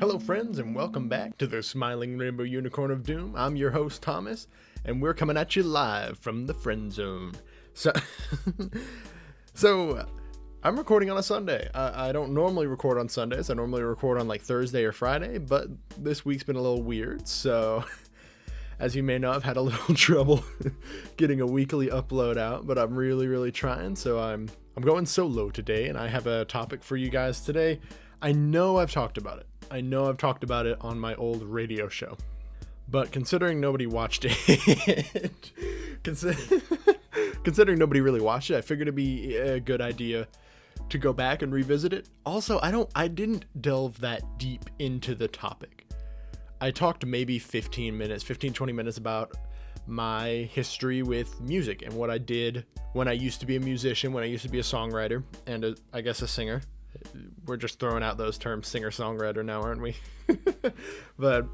Hello friends and welcome back to the Smiling Rainbow Unicorn of Doom. I'm your host Thomas and we're coming at you live from the friend zone. So I'm recording on a Sunday. I don't normally record on Sundays. I normally record on like Thursday or Friday, but this week's been a little weird. So as you may know, I've had a little trouble getting a weekly upload out, but I'm really trying. So I'm going solo today and I have a topic for you guys today. I know I've talked about it. I know I've talked about it on my old radio show, but considering nobody watched it, considering nobody really watched it, I figured it'd be a good idea to go back and revisit it. Also, I didn't delve that deep into the topic. I talked maybe 20 minutes about my history with music and what I did when I used to be a musician, when I used to be a songwriter and I guess a singer. We're just throwing out those terms, singer-songwriter now, aren't we? But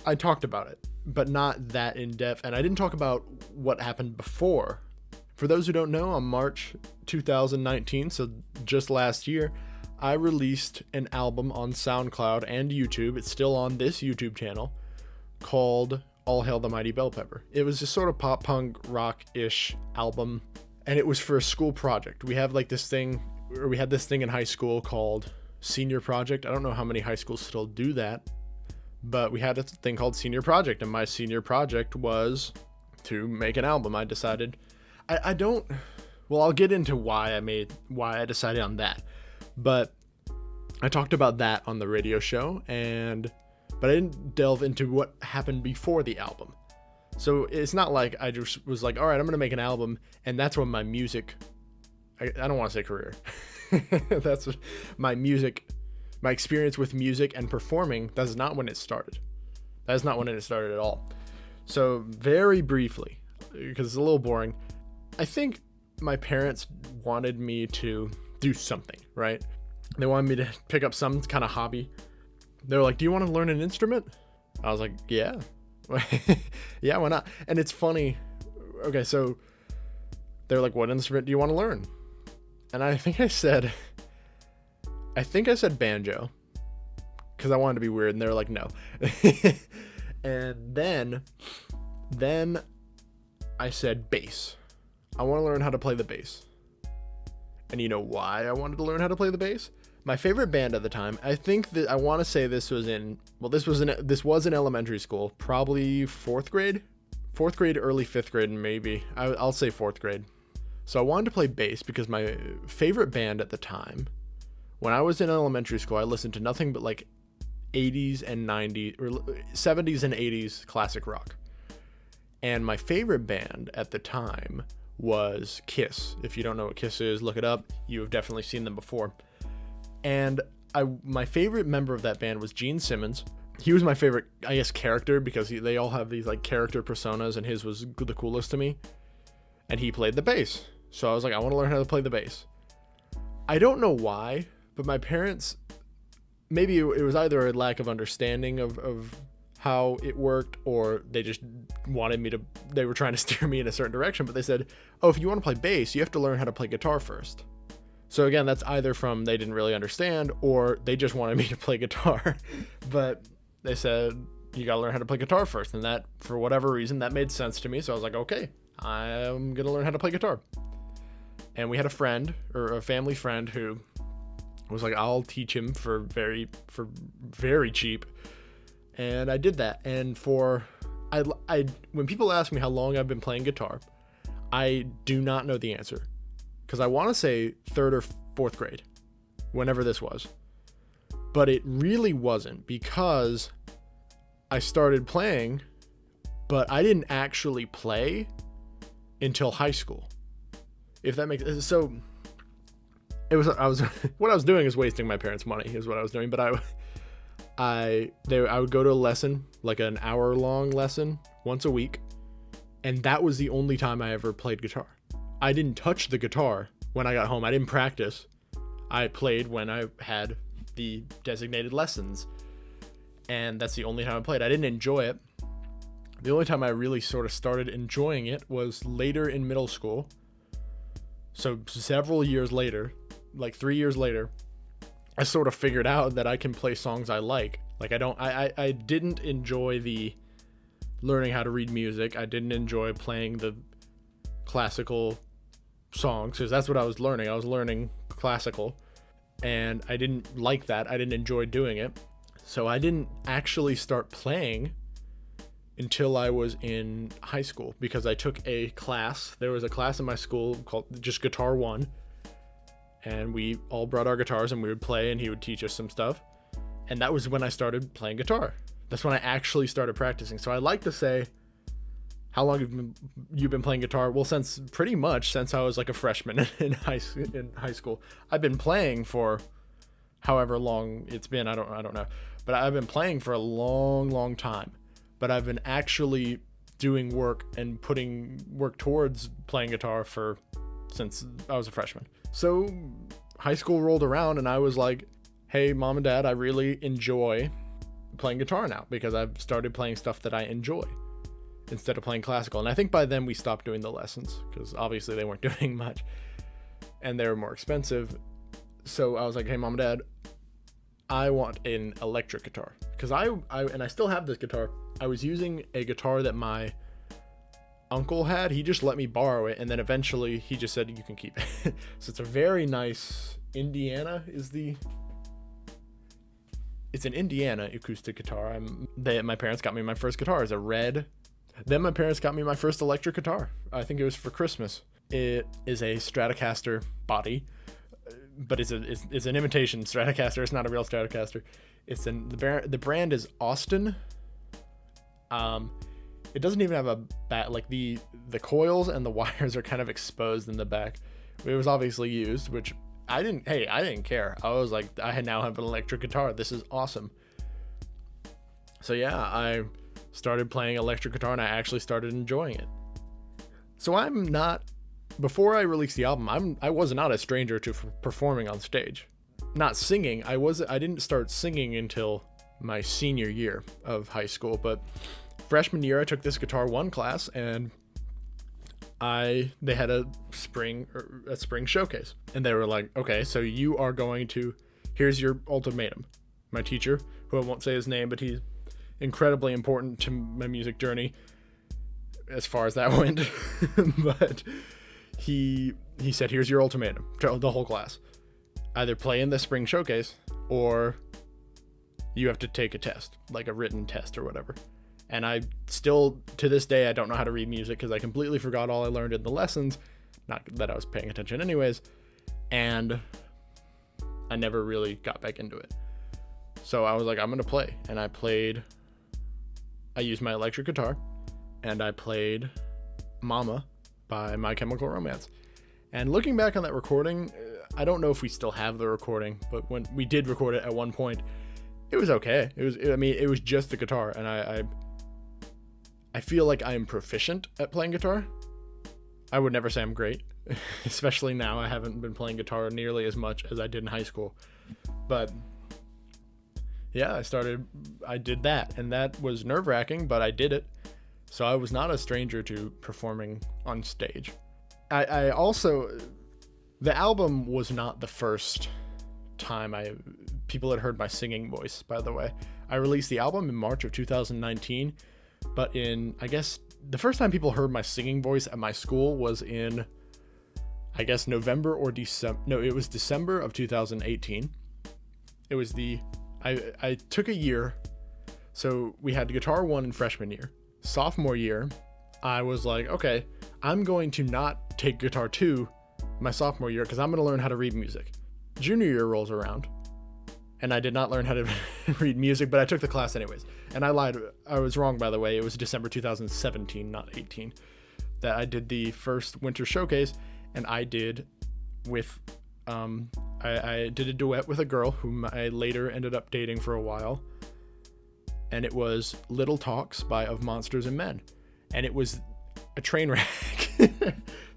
I talked about it, but not that in depth. And I didn't talk about what happened before. For those who don't know, on March 2019, so just last year, I released an album on SoundCloud and YouTube. It's still on this YouTube channel called All Hail the Mighty Bell Pepper. It was just sort of pop punk rock-ish album, and it was for a school project. We had this thing in high school called Senior Project. I don't know how many high schools still do that, but we had a thing called Senior Project, and my senior project was to make an album. I decided, I'll get into why I decided on that, but I talked about that on the radio show, but I didn't delve into what happened before the album. So it's not like I just was like, all right, I'm going to make an album, and that's when my music, I don't want to say career. That's my experience with music and performing. That's not when it started. That's not when it started at all. So very briefly, because it's a little boring, I think my parents wanted me to do something, right? They wanted me to pick up some kind of hobby. They were like, do you want to learn an instrument? I was like, yeah. Yeah, why not? And it's funny. Okay, so they're like, what instrument do you want to learn? And I think I said banjo, because I wanted to be weird, and they were like, no. And then I said bass. I want to learn how to play the bass. And you know why I wanted to learn how to play the bass? My favorite band at the time, I think that I want to say this was in elementary school, probably fourth grade, early fifth grade, and maybe I'll say fourth grade. So I wanted to play bass because my favorite band at the time, when I was in elementary school, I listened to nothing but 80s and 90s or 70s and 80s classic rock. And my favorite band at the time was Kiss. If you don't know what Kiss is, look it up. You have definitely seen them before. And my favorite member of that band was Gene Simmons. He was my favorite, I guess, character, because they all have these character personas, and his was the coolest to me. And he played the bass. So I was like, I want to learn how to play the bass. I don't know why, but my parents, maybe it was either a lack of understanding of how it worked, or they just wanted they were trying to steer me in a certain direction, but they said, oh, if you want to play bass, you have to learn how to play guitar first. So again, that's either from they didn't really understand, or they just wanted me to play guitar. But they said, you got to learn how to play guitar first. And that, for whatever reason, that made sense to me. So I was like, okay, I'm going to learn how to play guitar. And we had a family friend who was like, I'll teach him for very cheap. And I did that. And when people ask me how long I've been playing guitar, I do not know the answer, because I want to say third or fourth grade, whenever this was. But it really wasn't, because I started playing, but I didn't actually play until high school. If that makes sense. So what I was doing is wasting my parents' money, is what I was doing. But I would go to a lesson, like an hour-long lesson, once a week, and that was the only time I ever played guitar. I didn't touch the guitar when I got home. I didn't practice. I played when I had the designated lessons, and that's the only time I played. I didn't enjoy it. The only time I really sort of started enjoying it was later in middle school. So several years later, 3 years later, I sort of figured out that I can play songs I like Like I didn't enjoy the learning how to read music. I didn't enjoy playing the classical songs, because that's what I was learning. I was learning classical, and I didn't like that. I didn't enjoy doing it. So I didn't actually start playing until I was in high school, because I took a class. There was a class in my school called just Guitar 1, and we all brought our guitars and we would play, and he would teach us some stuff. And that was when I started playing guitar. That's when I actually started practicing. So I like to say, how long have you been playing guitar? Well, pretty much since I was like a freshman in high school. I've been playing for however long it's been. I don't know, but I've been playing for a long time. But I've been actually doing work and putting work towards playing guitar since I was a freshman. So high school rolled around, and I was like, hey, mom and dad, I really enjoy playing guitar now, because I've started playing stuff that I enjoy instead of playing classical. And I think by then we stopped doing the lessons, because obviously they weren't doing much and they were more expensive. So I was like, hey, mom and dad, I want an electric guitar, because I still have this guitar. I was using a guitar that my uncle had. He just let me borrow it, and then eventually he just said, you can keep it. So it's a very nice Indiana it's an Indiana acoustic guitar. My parents got me my first guitar. It's a red. Then my parents got me my first electric guitar. I think it was for Christmas. It is a Stratocaster body, but it's an imitation Stratocaster. It's not a real Stratocaster. The brand is Austin. It doesn't even have a back. Like the coils and the wires are kind of exposed in the back. It was obviously used, which I didn't care. I was like, I now have an electric guitar. This is awesome. So yeah, I started playing electric guitar, and I actually started enjoying it. So before I released the album, I was not a stranger to performing on stage. Not singing. I didn't start singing until my senior year of high school, but freshman year I took this Guitar 1 class, and they had a spring showcase, and they were like, okay, so you are here's your ultimatum. My teacher, who I won't say his name, but he's incredibly important to my music journey as far as that went. But he said, here's your ultimatum to the whole class. Either play in the spring showcase, or you have to take a test, like a written test or whatever. And I still, to this day, I don't know how to read music, because I completely forgot all I learned in the lessons. Not that I was paying attention anyways. And I never really got back into it. So I was like, I'm going to play. And I used my electric guitar, and I played Mama by My Chemical Romance. And looking back on that recording, I don't know if we still have the recording, but when we did record it at one point, it was okay. It was just the guitar, and I feel like I am proficient at playing guitar. I would never say I'm great, especially now. I haven't been playing guitar nearly as much as I did in high school. But yeah, I did that, and that was nerve-wracking, but I did it. So I was not a stranger to performing on stage. I also, the album was not the first time people had heard my singing voice, by the way. I released the album in March of 2019, but I guess the first time people heard my singing voice at my school was in, I guess, November or December. No, it was December of 2018. It was I took a year. So we had Guitar 1 in freshman year. Sophomore year, I was like, okay, I'm going to not take Guitar 2 my sophomore year, because I'm going to learn how to read music. Junior year rolls around, and I did not learn how to read music, but I took the class anyways. And I lied. I was wrong, by the way. It was December 2017, not 18, that I did the first winter showcase, and I did with, I did a duet with a girl whom I later ended up dating for a while, and it was Little Talks by Of Monsters and Men, and it was a train wreck.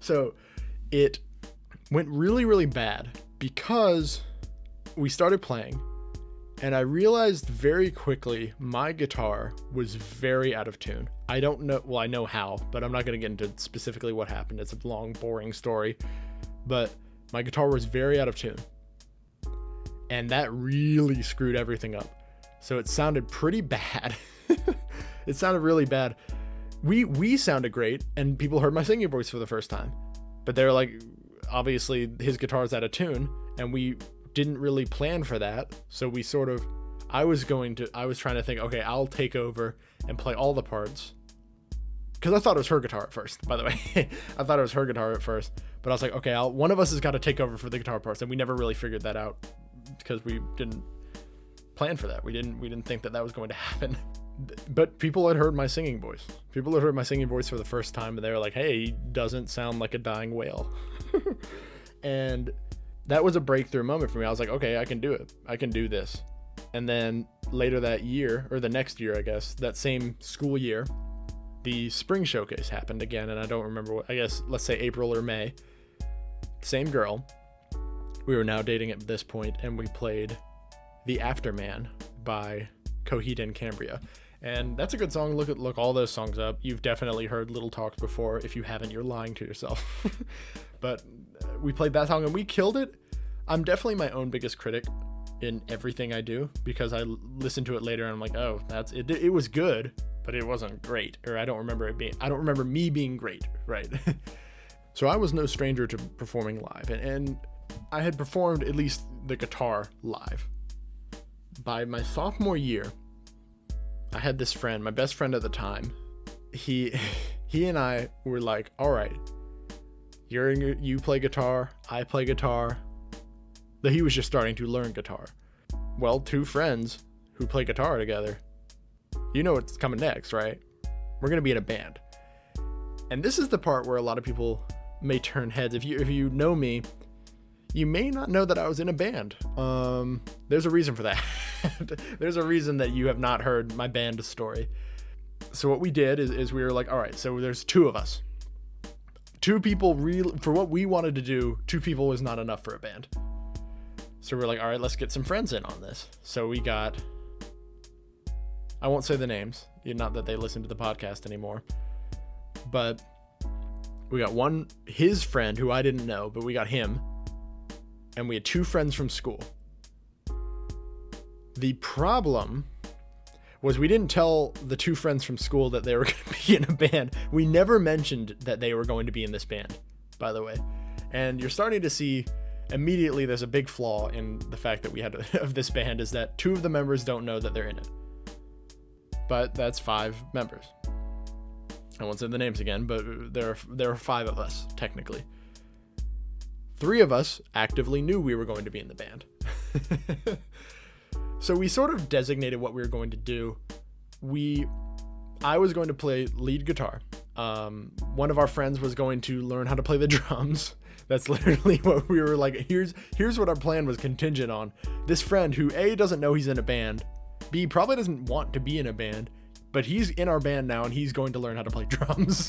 So it went really, really bad, because we started playing, and I realized very quickly my guitar was very out of tune. I don't know, well, I know how, but I'm not going to get into specifically what happened. It's a long, boring story, but my guitar was very out of tune, and that really screwed everything up. So it sounded pretty bad. It sounded really bad. We sounded great, and people heard my singing voice for the first time. But they're like, obviously his guitar's out of tune, and we didn't really plan for that. So we sort of, I was trying to think, okay, I'll take over and play all the parts. Because I thought it was her guitar at first, by the way. I thought it was her guitar at first. But I was like, okay, one of us has got to take over for the guitar parts. And we never really figured that out because we didn't plan for that. We didn't think that was going to happen. But people had heard my singing voice. People had heard my singing voice for the first time, and they were like, hey, he doesn't sound like a dying whale. And that was a breakthrough moment for me. I was like, okay, I can do it. I can do this. And then later that year, or the next year, I guess, that same school year, the spring showcase happened again. And I don't remember what, I guess, let's say April or May. Same girl. We were now dating at this point, and we played The Afterman by Coheed and Cambria. And that's a good song. Look all those songs up. You've definitely heard Little Talks before. If you haven't, you're lying to yourself. But we played that song and we killed it. I'm definitely my own biggest critic in everything I do, because I listened to it later and I'm like, oh, it was good, but it wasn't great. Or I don't remember me being great, right? So I was no stranger to performing live, and I had performed at least the guitar live. By my sophomore year, I had this friend, my best friend at the time. He and I were like, all right, you play guitar, I play guitar. But he was just starting to learn guitar. Well, two friends who play guitar together, you know what's coming next, right? We're going to be in a band. And this is the part where a lot of people may turn heads. If you know me, you may not know that I was in a band. There's a reason for that. There's a reason that you have not heard my band story. So what we did is we were like, all right, so there's two of us. Two people, for what we wanted to do, two people was not enough for a band. So we're like, all right, let's get some friends in on this. So we got, I won't say the names, not that they listen to the podcast anymore, but we got his friend who I didn't know, but we got him. And we had two friends from school. The problem was we didn't tell the two friends from school that they were going to be in a band. We never mentioned that they were going to be in this band, by the way. And you're starting to see immediately there's a big flaw in the fact that we had of this band, is that two of the members don't know that they're in it. But that's 5 members. I won't say the names again, but there are 5 of us, technically. 3 of us actively knew we were going to be in the band. So we sort of designated what we were going to do. I was going to play lead guitar. One of our friends was going to learn how to play the drums. That's literally what we were like. Here's what our plan was contingent on. This friend who A, doesn't know he's in a band, B, probably doesn't want to be in a band, but he's in our band now and he's going to learn how to play drums.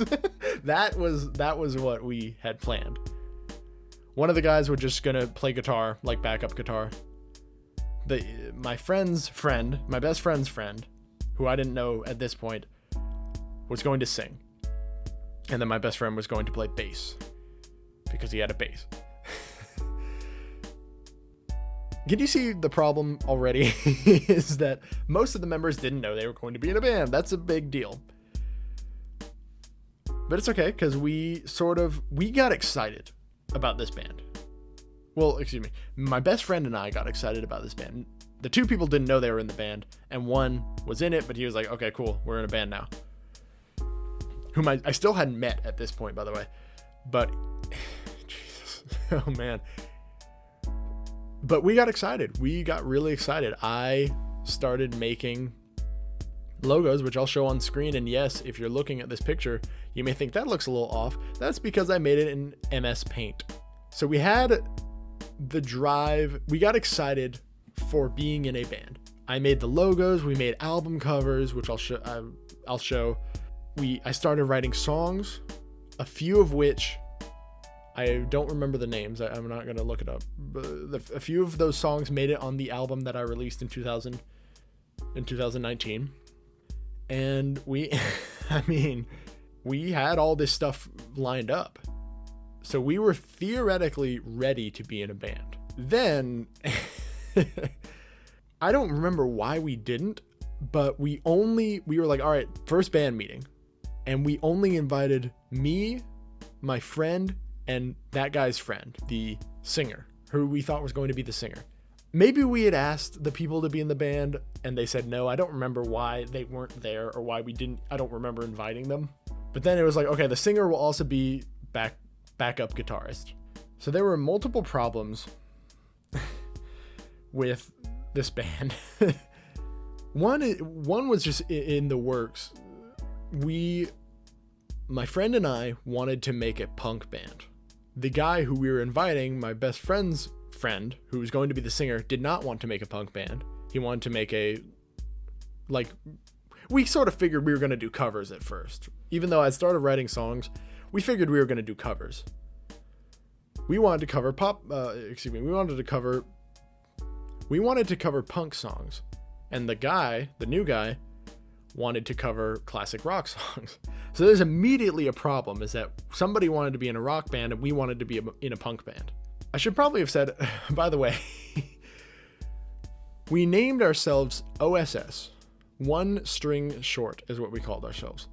That was what we had planned. One of the guys was just gonna play guitar, like backup guitar. My best friend's friend, who I didn't know at this point, was going to sing. And then my best friend was going to play bass, because he had a bass. Can you see the problem already? Is that most of the members didn't know they were going to be in a band. That's a big deal. But it's okay, because we got excited about this band. Well, excuse me. My best friend and I got excited about this band. The 2 people didn't know they were in the band, and one was in it, but he was like, okay, cool, we're in a band now. Whom I still hadn't met at this point, by the way. But, Jesus, oh man. But we got excited. We got really excited. I started making logos, which I'll show on screen. And yes, if you're looking at this picture, you may think that looks a little off. That's because I made it in MS Paint. So we had the drive. We got excited for being in a band. I made the logos. We made album covers, which I'll show. I started writing songs, a few of which I don't remember the names. I'm not going to look it up. But a few of those songs made it on the album that I released in 2019. And we had all this stuff lined up. So we were theoretically ready to be in a band. Then I don't remember why we didn't, but we were like, all right, first band meeting. And we only invited me, my friend, and that guy's friend, the singer, who we thought was going to be the singer. Maybe we had asked the people to be in the band and they said no. I don't remember why they weren't there or why we didn't. I don't remember inviting them. But then it was like, okay, the singer will also be backup guitarist. So there were multiple problems with this band. One was just in the works. My friend and I wanted to make a punk band. The guy who we were inviting, my best friend's friend, who was going to be the singer, did not want to make a punk band. He wanted to make we sort of figured we were going to do covers at first. Even though I started writing songs, we figured we were going to do covers. We wanted to cover we wanted to cover punk songs. And the new guy, wanted to cover classic rock songs. So there's immediately a problem, is that somebody wanted to be in a rock band and we wanted to be in a punk band. I should probably have said, by the way, we named ourselves OSS. One String Short is what we called ourselves.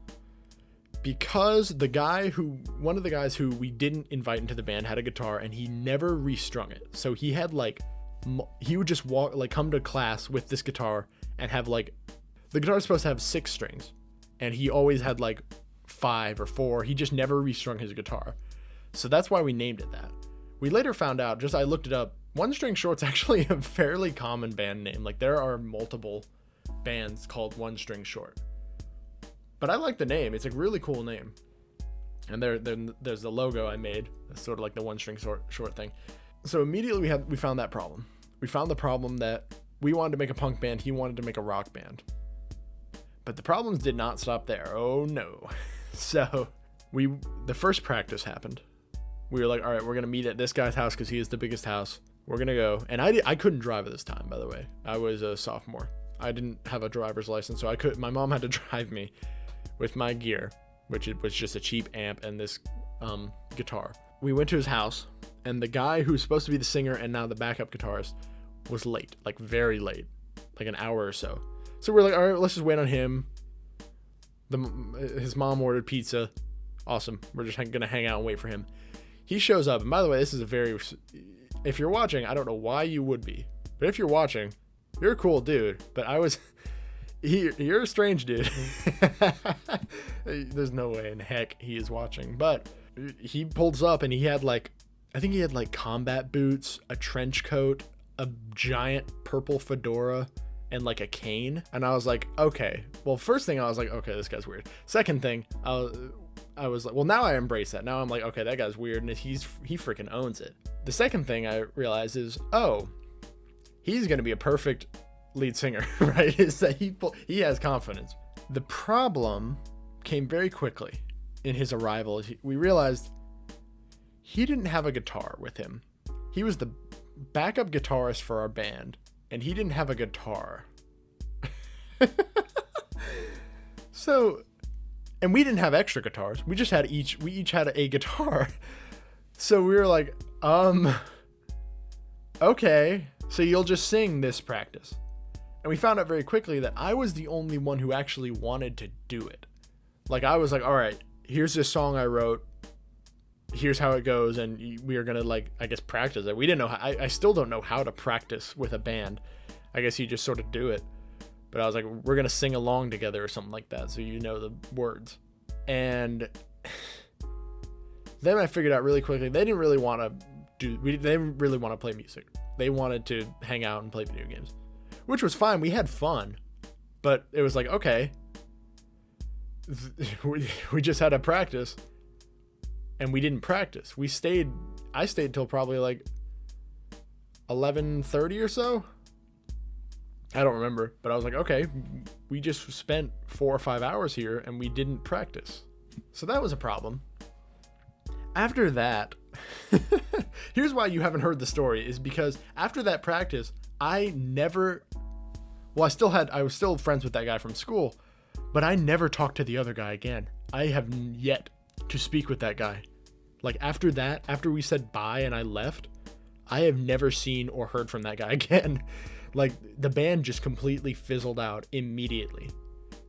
Because one of the guys who we didn't invite into the band had a guitar and he never restrung it. So he had he would just come to class with this guitar and have the guitar is supposed to have 6 strings, and he always had 5 or 4. He just never restrung his guitar. So that's why we named it that. We later found out, I looked it up, One String Short's actually a fairly common band name. There are multiple bands called One String Short. But I like the name. It's a really cool name. And there's the logo I made. That's sort of like the One String Short thing. So immediately we found that problem. We found the problem that we wanted to make a punk band. He wanted to make a rock band. But the problems did not stop there. Oh no. So the first practice happened. We were like, all right, we're going to meet at this guy's house because he is the biggest house. We're going to go. And I couldn't drive at this time, by the way. I was a sophomore. I didn't have a driver's license, so my mom had to drive me with my gear, which was just a cheap amp and this guitar. We went to his house, and the guy who's supposed to be the singer and now the backup guitarist was late, very late, an hour or so. So we're like, all right, let's just wait on him. His mom ordered pizza. Awesome. We're just going to hang out and wait for him. He shows up. And by the way, this is if you're watching, I don't know why you would be, but if you're watching, you're a cool dude. But you're a strange dude. There's no way in heck he is watching. But he pulls up and he had I think he had combat boots, a trench coat, a giant purple fedora, and a cane. And I was like, okay. Well, first thing I was like, okay, this guy's weird. Second thing, I was like, well, now I embrace that. Now I'm like, okay, that guy's weird, and he freaking owns it. The second thing I realized is, oh, he's gonna be a perfect lead singer, right? Is that he has confidence. The problem came very quickly in his arrival. We realized he didn't have a guitar with him. He was the backup guitarist for our band, and he didn't have a guitar. And we didn't have extra guitars. We each had a guitar. So we were like, okay, so you'll just sing this practice. And we found out very quickly that I was the only one who actually wanted to do it. I was like, all right, here's this song I wrote. Here's how it goes. And we are going to practice it. We didn't know how, I still don't know how to practice with a band. I guess you just sort of do it. But I was like, we're going to sing along together or something like that, so you know the words. And then I figured out really quickly, they didn't really want to play music. They wanted to hang out and play video games, which was fine. We had fun, but it was like, okay, we just had a practice and we didn't practice. I stayed till probably 11:30 or so. I don't remember, but I was like, okay, we just spent 4 or 5 hours here and we didn't practice. So that was a problem. After that, here's why you haven't heard the story, is because after that practice, I was still friends with that guy from school, but I never talked to the other guy again. I have yet to speak with that guy. After that, after we said bye and I left, I have never seen or heard from that guy again. Like, the band just completely fizzled out immediately.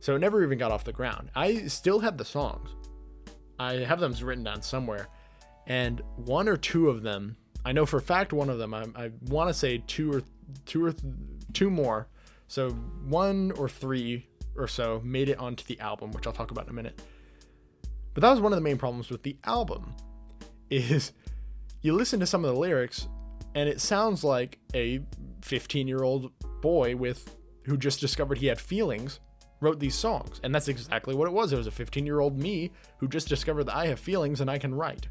So it never even got off the ground. I still have the songs. I have them written down somewhere. And one or two of them, I know for a fact one of them, I want to say two more. So 1 or 3 or so made it onto the album, which I'll talk about in a minute. But that was one of the main problems with the album, is you listen to some of the lyrics and it sounds like a 15-year-old boy who just discovered he had feelings wrote these songs. And that's exactly what it was. It was a 15-year-old me who just discovered that I have feelings and I can write.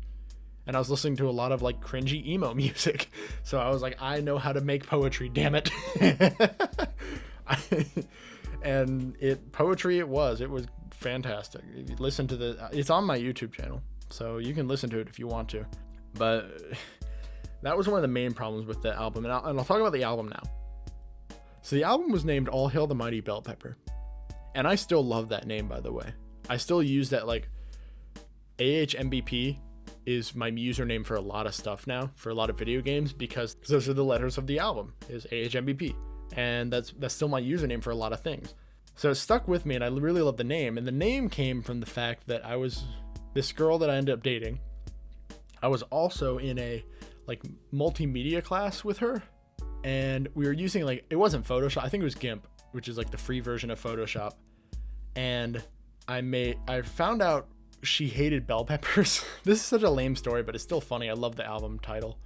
And I was listening to a lot of like cringy emo music. So I was like, I know how to make poetry, damn it. And poetry it was fantastic. If you listen to it's on my YouTube channel, so you can listen to it if you want to. But that was one of the main problems with the album. And I'll talk about the album now. So the album was named All Hail the Mighty Bell Pepper. And I still love that name, by the way. I still use that, like, AHMBP is my username for a lot of stuff now, for a lot of video games, because those are the letters of the album, is AHMBP. And that's still my username for a lot of things. So it stuck with me, and I really love the name. And the name came from the fact that this girl that I ended up dating, I was also in a, like, multimedia class with her. And we were using, like, it wasn't Photoshop, I think it was GIMP, which is like the free version of Photoshop. And I found out she hated bell peppers. This is such a lame story, but it's still funny. I love the album title.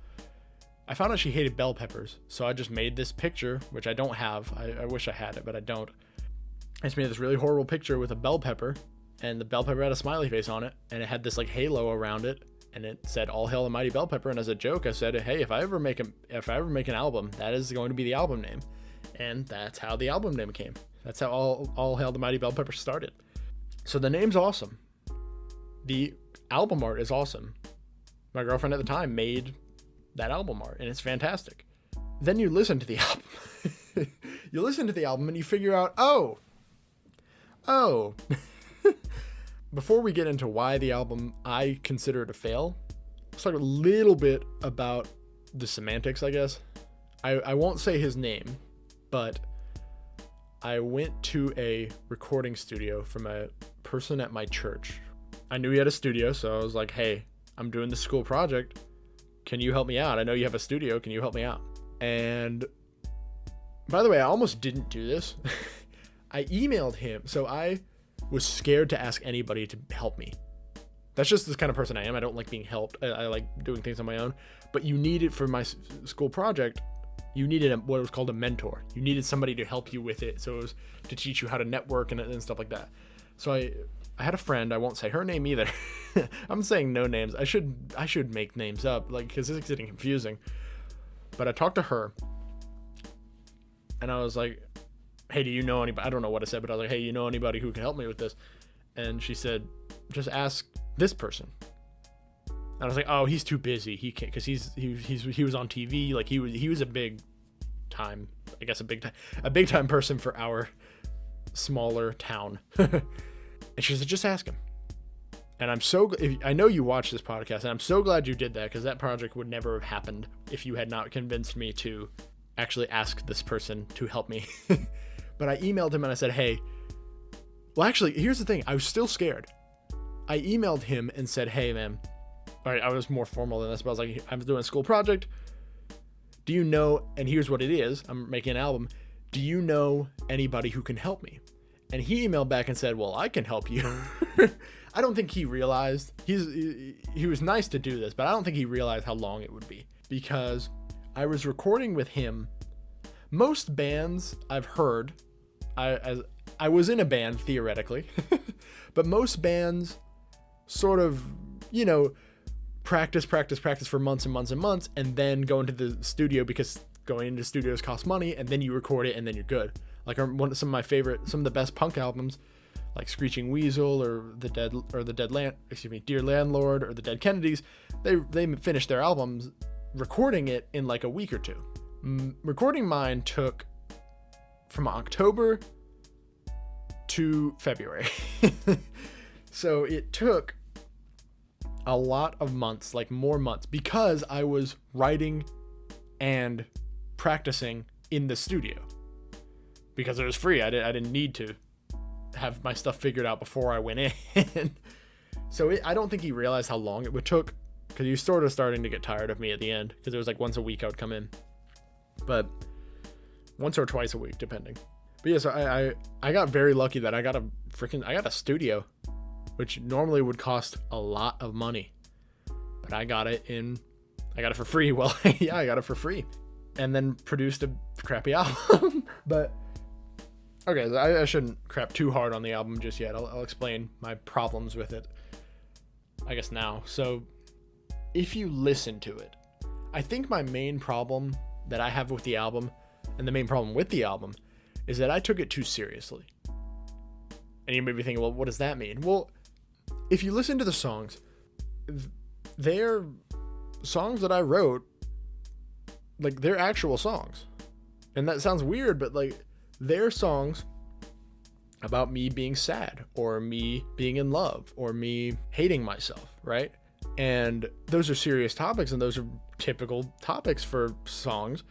I found out she hated bell peppers. So I just made this picture, which I don't have. I wish I had it, but I don't. I just made this really horrible picture with a bell pepper, and the bell pepper had a smiley face on it, and it had this like halo around it, and it said All Hail the Mighty Bell Pepper. And as a joke, I said, hey, if I ever make an album, that is going to be the album name. And that's how the album name came. That's how All Hail the Mighty Bell Pepper started. So the name's awesome. The album art is awesome. My girlfriend at the time made that album art, and it's fantastic. Then you listen to the album. You listen to the album and you figure out, oh. Before we get into why the album I consider it a fail, let's talk a little bit about the semantics, I guess. I won't say his name, but I went to a recording studio from a person at my church. I knew he had a studio, so I was like, hey, I'm doing this school project. Can you help me out? I know you have a studio. Can you help me out? And by the way, I almost didn't do this. I emailed him. So I was scared to ask anybody to help me. That's just the kind of person I am. I don't like being helped. I like doing things on my own. But you needed, for my school project, you needed what was called a mentor. You needed somebody to help you with it. So it was to teach you how to network and stuff like that. So I had a friend. I won't say her name either. I'm saying no names. I should make names up, like, because it's getting confusing. But I talked to her, and I was like, hey, do you know anybody? I don't know what I said, but I was like, hey, you know anybody who can help me with this? And she said, just ask this person. And I was like, oh, he's too busy. He can't, because he was on TV. Like, he was a big time, I guess a big time person for our smaller town. And she said, just ask him. And I know you watch this podcast, and I'm so glad you did that, because that project would never have happened if you had not convinced me to actually ask this person to help me. But I emailed him and I said, hey, well, actually, here's the thing. I was still scared. I emailed him and said, hey, man, all right, I was more formal than this, but I was like, I'm doing a school project. Do you know, and here's what it is, I'm making an album. Do you know anybody who can help me? And he emailed back and said, well, I can help you. I don't think he realized, he was nice to do this, but I don't think he realized how long it would be, because I was recording with him. Most bands I've heard, I was in a band theoretically, but most bands sort of, practice for months and months and months, and then go into the studio, because going into studios costs money, and then you record it and then you're good. Like some of the best punk albums, like Screeching Weasel or Dear Landlord or the Dead Kennedys, they finished their albums recording it in like a week or two. Recording mine took from October to February. So it took a lot of months, like more months, because I was writing and practicing in the studio because it was free. I didn't need to have my stuff figured out before I went in. So I don't think he realized how long it would took, because he was sort of starting to get tired of me at the end, because it was like once a week I would come in, but once or twice a week depending. But yeah, so I got very lucky that I got a studio, which normally would cost a lot of money, but I got it for free. Well, yeah, I got it for free, and then produced a crappy album. But okay, I shouldn't crap too hard on the album just yet. I'll explain my problems with it, I guess, now. So if you listen to it, I think my main problem that I have with the album, and the main problem with the album, is that I took it too seriously. And you may be thinking, well, what does that mean? Well, if you listen to the songs, they're songs that I wrote, like, they're actual songs. And that sounds weird, but like, they're songs about me being sad, or me being in love, or me hating myself, right? And those are serious topics, and those are typical topics for songs,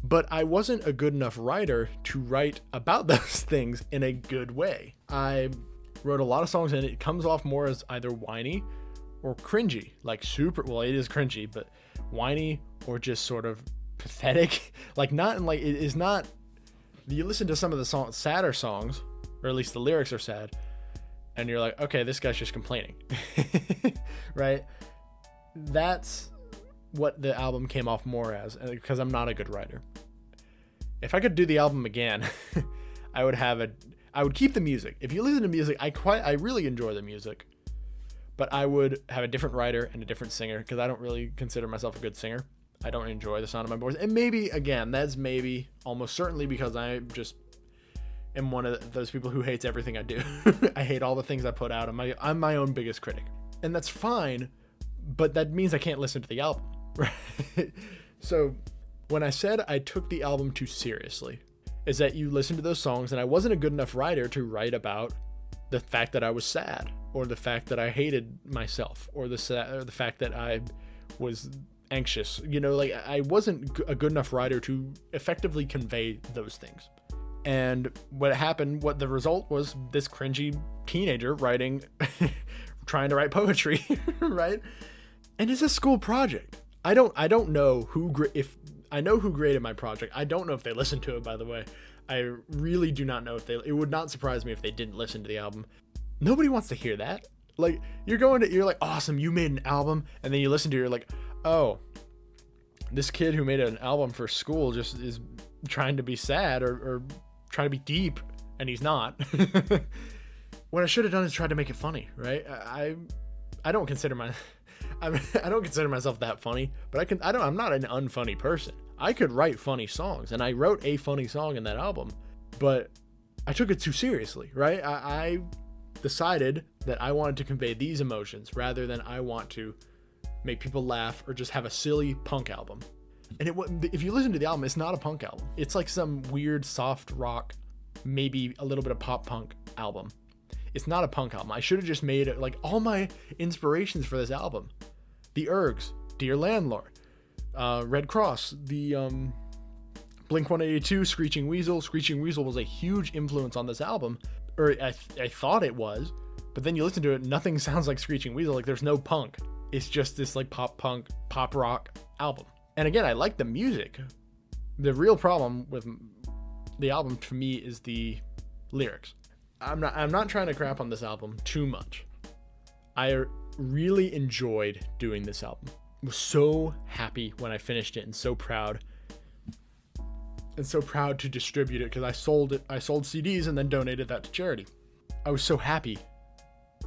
but I wasn't a good enough writer to write about those things in a good way. I wrote a lot of songs and it comes off more as either whiny or cringy, like super, well, it is cringy, but whiny or just sort of pathetic. Like, not in, like, it is not, you listen to some of the sadder songs, or at least the lyrics are sad, and you're like, okay, this guy's just complaining. Right? That's what the album came off more as, because I'm not a good writer. If I could do the album again, I would keep the music. If you listen to music, I really enjoy the music, but I would have a different writer and a different singer, because I don't really consider myself a good singer. I don't enjoy the sound of my voice. And maybe, again, that's maybe almost certainly because I just am one of those people who hates everything I do. I hate all the things I put out. I'm my own biggest critic. And that's fine, but that means I can't listen to the album. Right? So when I said I took the album too seriously, is that you listen to those songs and I wasn't a good enough writer to write about the fact that I was sad, or the fact that I hated myself, or the fact that I was anxious. You know, like, I wasn't a good enough writer to effectively convey those things. And what happened, what the result was, this cringy teenager writing, trying to write poetry, right? And it's a school project. I don't know if I know who graded my project. I don't know if they listened to it, by the way. I really do not know it would not surprise me if they didn't listen to the album. Nobody wants to hear that. Like, you're like, awesome, you made an album, and then you listen to it, you're like, oh, this kid who made an album for school just is trying to be sad, or trying to be deep, and he's not. What I should have done is try to make it funny, right? I don't consider myself that funny, but I'm not an unfunny person. I could write funny songs, and I wrote a funny song in that album, but I took it too seriously, right? I decided that I wanted to convey these emotions rather than I want to make people laugh or just have a silly punk album. And if you listen to the album, it's not a punk album. It's like some weird soft rock, maybe a little bit of pop punk album. It's not a punk album. I should have just made it like all my inspirations for this album: the Ergs, Dear Landlord, Red Cross, the Blink-182, Screeching Weasel. Screeching Weasel was a huge influence on this album, or I thought it was, but then you listen to it, nothing sounds like Screeching Weasel. Like, there's no punk. It's just this like pop punk, pop rock album. And again, I like the music. The real problem with the album for me is the lyrics. I'm not trying to crap on this album too much. I really enjoyed doing this album. I was so happy when I finished it, and so proud. And so proud to distribute it, because I sold CDs and then donated that to charity. I was so happy.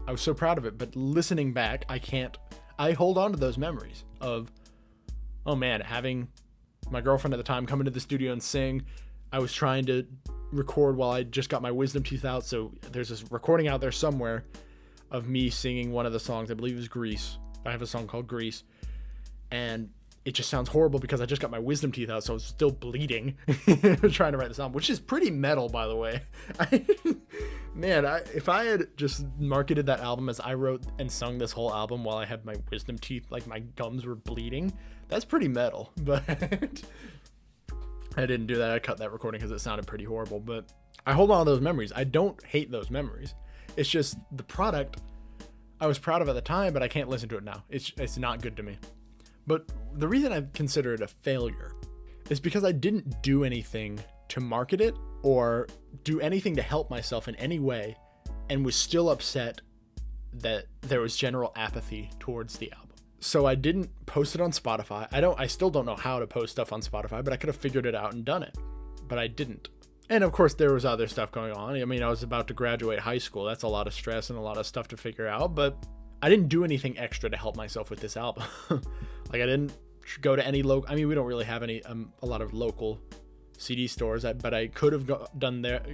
I was so proud of it. But listening back, I hold on to those memories of, oh man, having my girlfriend at the time come into the studio and sing. I was trying to record while I just got my wisdom teeth out, so there's this recording out there somewhere of me singing one of the songs. I believe it was Grease. I have a song called Grease, and it just sounds horrible because I just got my wisdom teeth out, so I was still bleeding trying to write this album, which is pretty metal, by the way. If I had just marketed that album as I wrote and sung this whole album while I had my wisdom teeth, like my gums were bleeding, that's pretty metal. But I didn't do that. I cut that recording because it sounded pretty horrible. But I hold on to those memories. I don't hate those memories. It's just the product I was proud of at the time, but I can't listen to it now. It's not good to me. But the reason I consider it a failure is because I didn't do anything to market it or do anything to help myself in any way, and was still upset that there was general apathy towards the album. So I didn't post it on Spotify. I still don't know how to post stuff on Spotify, but I could have figured it out and done it, but I didn't. And of course there was other stuff going on. I mean, I was about to graduate high school. That's a lot of stress and a lot of stuff to figure out, but I didn't do anything extra to help myself with this album. Like I didn't go to any local, I mean, we don't really have any, a lot of local CD stores, but I could have done that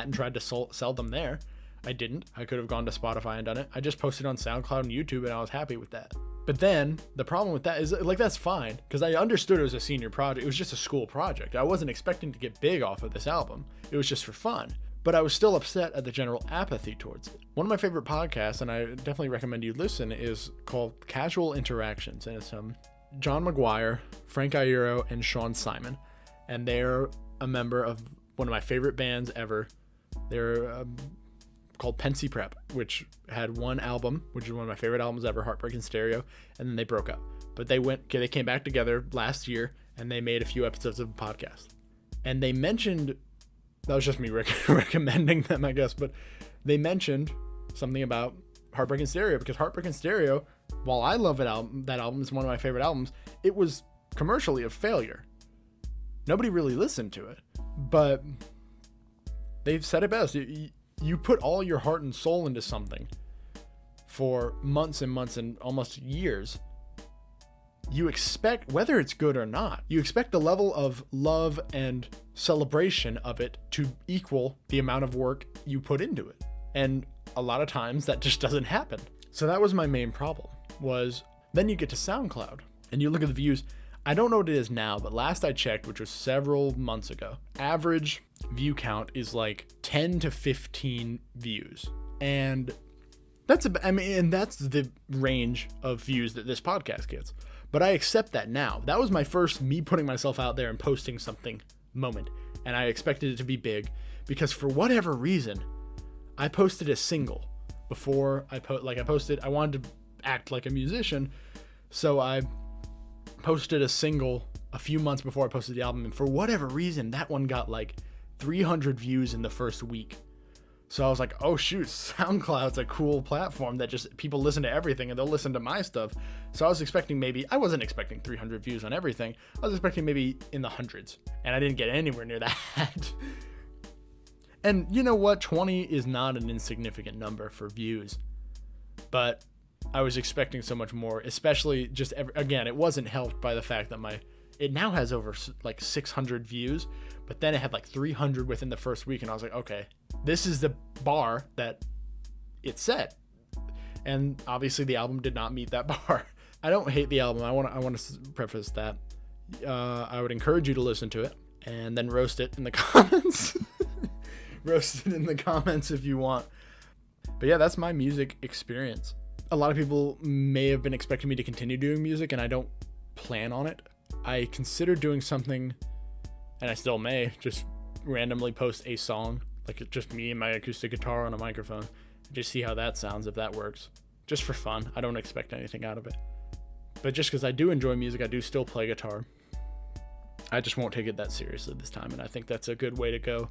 and tried to sell them there. I didn't. I could have gone to Spotify and done it. I just posted on SoundCloud and YouTube, and I was happy with that. But then the problem with that is, like, that's fine, because I understood it was a senior project. It was just a school project. I wasn't expecting to get big off of this album. It was just for fun. But I was still upset at the general apathy towards it. One of my favorite podcasts, and I definitely recommend you listen, is called Casual Interactions, and it's John McGuire, Frank Iero, and Sean Simon, and they're a member of one of my favorite bands ever. They're called Pensy Prep, which had one album, which is one of my favorite albums ever, Heartbreak in Stereo, and then they broke up. But they came back together last year, and they made a few episodes of the podcast. And they mentioned, that was just me recommending them, I guess, but they mentioned something about Heartbreak in Stereo, because Heartbreak in Stereo, while I love that album is one of my favorite albums, it was commercially a failure. Nobody really listened to it, but they've said it best. You put all your heart and soul into something for months and months and almost years. You expect, whether it's good or not, you expect the level of love and celebration of it to equal the amount of work you put into it. And a lot of times that just doesn't happen. So that was my main problem, was then you get to SoundCloud and you look at the views. I don't know what it is now, but last I checked, which was several months ago, average view count is like 10 to 15 views. And that's the range of views that this podcast gets. But I accept that now. That was my first me putting myself out there and posting something moment. And I expected it to be big because for whatever reason, I posted a single before I wanted to act like a musician. So I posted a single a few months before I posted the album, and for whatever reason that one got like 300 views in the first week. So I was like, oh shoot, SoundCloud's a cool platform that just people listen to everything and they'll listen to my stuff. So I wasn't expecting 300 views on everything. I was expecting maybe in the hundreds, and I didn't get anywhere near that. And you know what, 20 is not an insignificant number for views, but I was expecting so much more, especially again, it wasn't helped by the fact that it now has over like 600 views, but then it had like 300 within the first week. And I was like, okay, this is the bar that it set. And obviously the album did not meet that bar. I don't hate the album. I want to preface that. I would encourage you to listen to it and then roast it in the comments. Roast it in the comments if you want. But yeah, that's my music experience. A lot of people may have been expecting me to continue doing music, and I don't plan on it. I consider doing something, and I still may, just randomly post a song, like just me and my acoustic guitar on a microphone, and just see how that sounds, if that works. Just for fun. I don't expect anything out of it. But just because I do enjoy music, I do still play guitar. I just won't take it that seriously this time, and I think that's a good way to go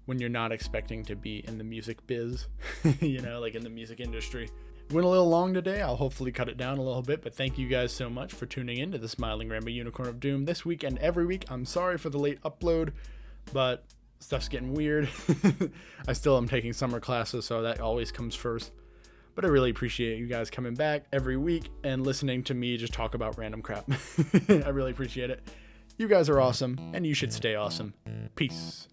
when you're not expecting to be in the music biz, like in the music industry. Went a little long today. I'll hopefully cut it down a little bit, but thank you guys so much for tuning in to the Smiling Rainbow Unicorn of Doom this week and every week. I'm sorry for the late upload, but stuff's getting weird. I still am taking summer classes, so that always comes first. But I really appreciate you guys coming back every week and listening to me just talk about random crap. I really appreciate it. You guys are awesome, and you should stay awesome. Peace.